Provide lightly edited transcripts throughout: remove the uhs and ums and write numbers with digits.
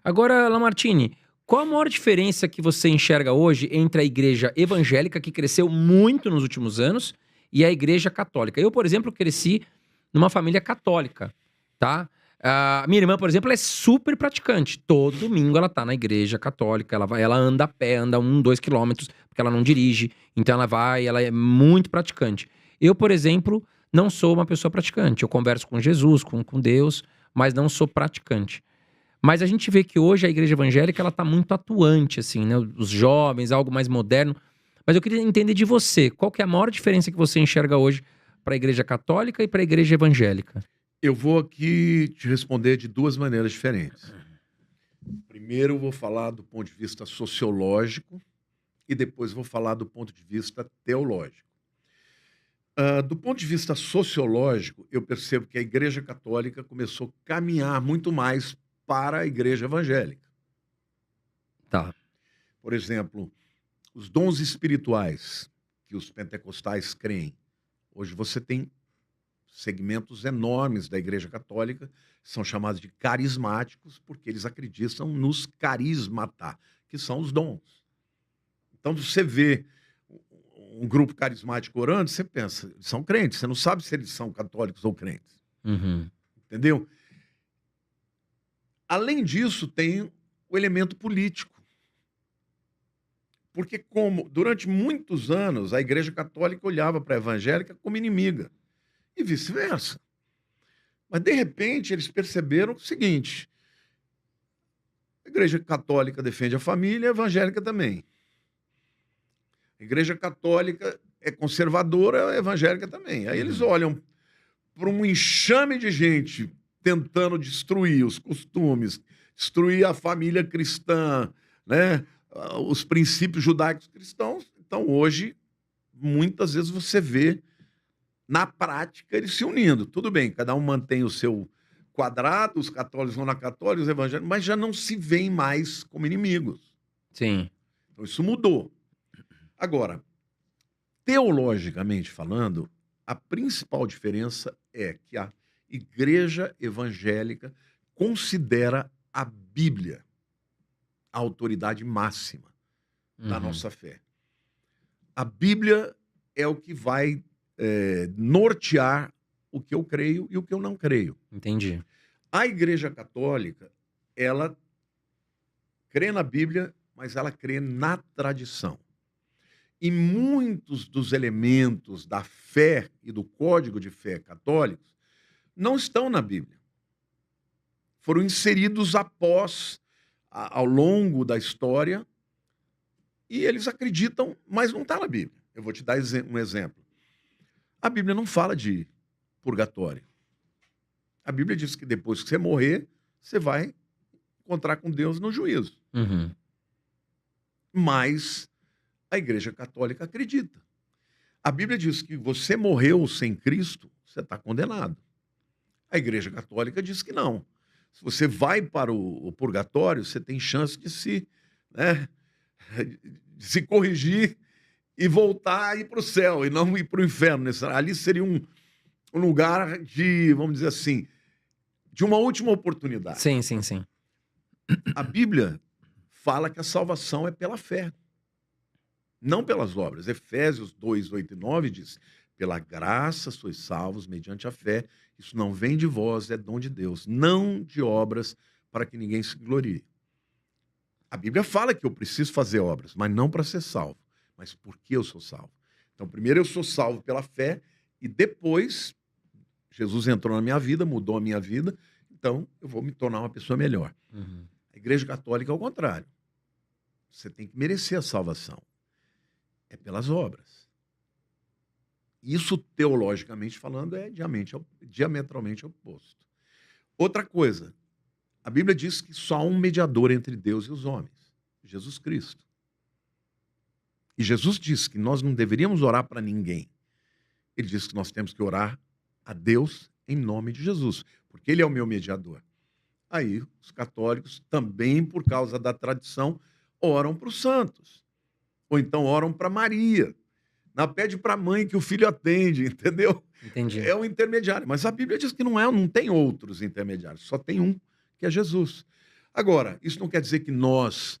Agora, Lamartine, qual a maior diferença que você enxerga hoje entre a igreja evangélica, que cresceu muito nos últimos anos, e a igreja católica? Eu, por exemplo, cresci numa família católica, tá? A minha irmã, por exemplo, ela é super praticante. Todo domingo ela tá na igreja católica, ela anda a pé, anda 2 quilômetros, porque ela não dirige. Então ela é muito praticante. Eu, por exemplo, não sou uma pessoa praticante. Eu converso com Jesus, com Deus, mas não sou praticante. Mas a gente vê que hoje a igreja evangélica ela tá muito atuante, assim, né? Os jovens, algo mais moderno. Mas eu queria entender de você, qual que é a maior diferença que você enxerga hoje para a igreja católica e para a igreja evangélica? Eu vou aqui te responder de duas maneiras diferentes. Primeiro, eu vou falar do ponto de vista sociológico e depois vou falar do ponto de vista teológico. Do ponto de vista sociológico, eu percebo que a Igreja Católica começou a caminhar muito mais para a Igreja Evangélica. Tá. Por exemplo, os dons espirituais que os pentecostais creem. Hoje você tem segmentos enormes da Igreja Católica, são chamados de carismáticos, porque eles acreditam nos carismata, que são os dons. Então, você vê um grupo carismático orando, você pensa, eles são crentes, você não sabe se eles são católicos ou crentes. Uhum. Entendeu? Além disso, tem o elemento político. Porque como durante muitos anos a Igreja Católica olhava para a evangélica como inimiga e vice-versa. Mas de repente eles perceberam o seguinte: a Igreja Católica defende a família, a evangélica também. A Igreja Católica é conservadora, a evangélica também. Aí eles olham para um enxame de gente tentando destruir os costumes, destruir a família cristã, né? Os princípios judaicos cristãos. Então, hoje, muitas vezes você vê, na prática, eles se unindo. Tudo bem, cada um mantém o seu quadrado, os católicos vão na católica, os evangélicos, mas já não se veem mais como inimigos. Sim. Então, isso mudou. Agora, teologicamente falando, a principal diferença é que a igreja evangélica considera a Bíblia a autoridade máxima da nossa fé. A Bíblia é o que vai nortear o que eu creio e o que eu não creio. Entendi. A Igreja Católica, ela crê na Bíblia, mas ela crê na tradição. E muitos dos elementos da fé e do código de fé católicos não estão na Bíblia. Foram inseridos ao longo da história, e eles acreditam, mas não está na Bíblia. Eu vou te dar um exemplo. A Bíblia não fala de purgatório. A Bíblia diz que depois que você morrer, você vai encontrar com Deus no juízo. Uhum. Mas a Igreja Católica acredita. A Bíblia diz que você morreu sem Cristo, você está condenado. A Igreja Católica diz que não. Se você vai para o purgatório, você tem chance de se corrigir e voltar a ir para o céu, e não ir para o inferno. Ali seria um lugar de, vamos dizer assim, de uma última oportunidade. Sim, sim, sim. A Bíblia fala que a salvação é pela fé, não pelas obras. Efésios 2, 8 e 9 diz: pela graça sois salvos mediante a fé. Isso não vem de vós, é dom de Deus, não de obras, para que ninguém se glorie. A Bíblia fala que eu preciso fazer obras, mas não para ser salvo, mas porque eu sou salvo. Então, primeiro eu sou salvo pela fé, e depois Jesus entrou na minha vida, mudou a minha vida, então eu vou me tornar uma pessoa melhor. Uhum. A Igreja Católica é o contrário. Você tem que merecer a salvação. É pelas obras. Isso, teologicamente falando, é diametralmente oposto. Outra coisa, a Bíblia diz que só há um mediador entre Deus e os homens, Jesus Cristo. E Jesus disse que nós não deveríamos orar para ninguém. Ele disse que nós temos que orar a Deus em nome de Jesus, porque Ele é o meu mediador. Aí, os católicos, também por causa da oram para os santos. Ou então oram para Maria. Pede para a mãe que o filho atende, entendeu? Entendi. É o intermediário. Mas a Bíblia diz que não tem outros intermediários, só tem um, que é Jesus. Agora, isso não quer dizer que nós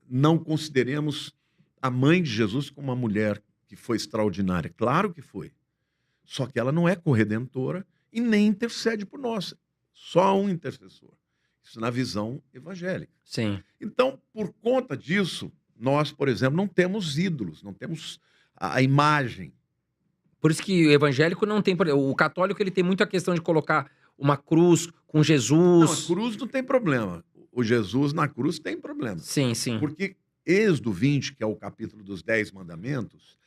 não consideremos a mãe de Jesus como uma mulher que foi extraordinária. Claro que foi. Só que ela não é corredentora e nem intercede por nós. Só há um intercessor. Isso na visão evangélica. Sim. Então, por conta disso, nós, por exemplo, não temos ídolos, não temos a imagem. Por isso que o evangélico não tem... O católico, ele tem muito a questão de colocar uma cruz com Não, a Jesus. cruz não tem problema. O Jesus na cruz tem problema. Sim, sim. Porque Êxodo 20, que é o capítulo dos 10 mandamentos,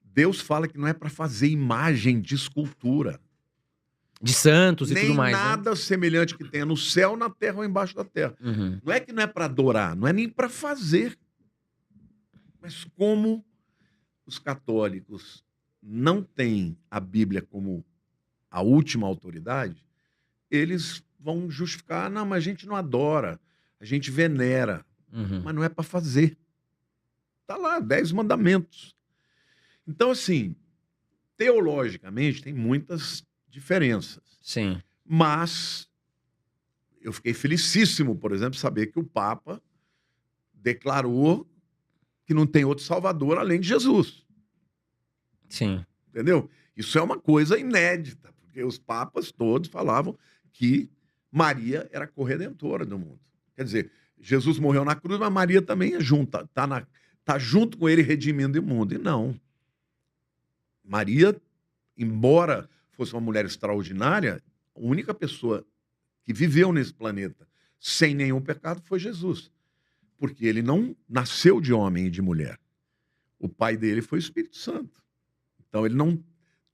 Deus fala que não é para fazer imagem de escultura. De santos e Nem tudo mais, né? nada semelhante que tenha no céu, na terra ou embaixo da terra. Uhum. Não é que não é para adorar, não é nem para fazer. Mas como os católicos não têm a Bíblia como a última autoridade, eles vão justificar, não, mas a gente não adora, a gente venera, Uhum. mas não é para fazer. Está lá, 10 mandamentos. Então, assim, teologicamente tem muitas diferenças. Sim. Mas eu fiquei felicíssimo, por exemplo, saber que o Papa declarou que não tem outro Salvador além de Jesus. Sim. Entendeu? Isso é uma coisa inédita, porque os papas todos falavam que Maria era corredentora do mundo. Quer dizer, Jesus morreu na cruz, mas Maria também é junto, tá junto com ele redimindo o mundo. E não. Maria, embora fosse uma mulher extraordinária, a única pessoa que viveu nesse planeta sem nenhum pecado foi Jesus. Porque ele não nasceu de homem e de mulher. O pai dele foi o Espírito Santo. Então ele não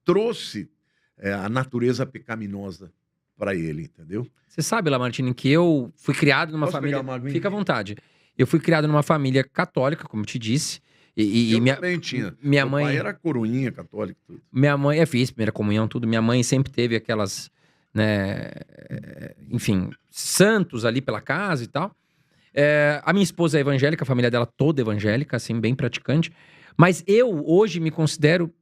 trouxe a natureza pecaminosa para ele, entendeu? Você sabe, Lamartine, que eu fui criado numa Posso família... pegar uma aguinha? Fica à vontade. Eu fui criado numa família católica, como te disse. E Eu minha, também tinha. minha Meu mãe... pai era coroinha católico, tudo. Minha mãe, fiz primeira comunhão, tudo. Minha mãe sempre teve aquelas, né, enfim, santos ali pela casa e tal. A minha esposa é evangélica, a família dela toda evangélica, assim, bem praticante. Mas eu, hoje, me considero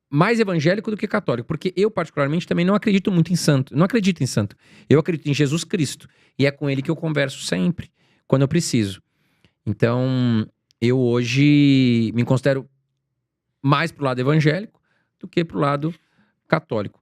mais evangélico do que católico, porque eu, particularmente, também não acredito muito em santo. Não acredito em santo. Eu acredito em Jesus Cristo. E é com ele que eu converso sempre, quando eu preciso. Então, eu hoje me considero mais pro lado evangélico do que pro lado católico.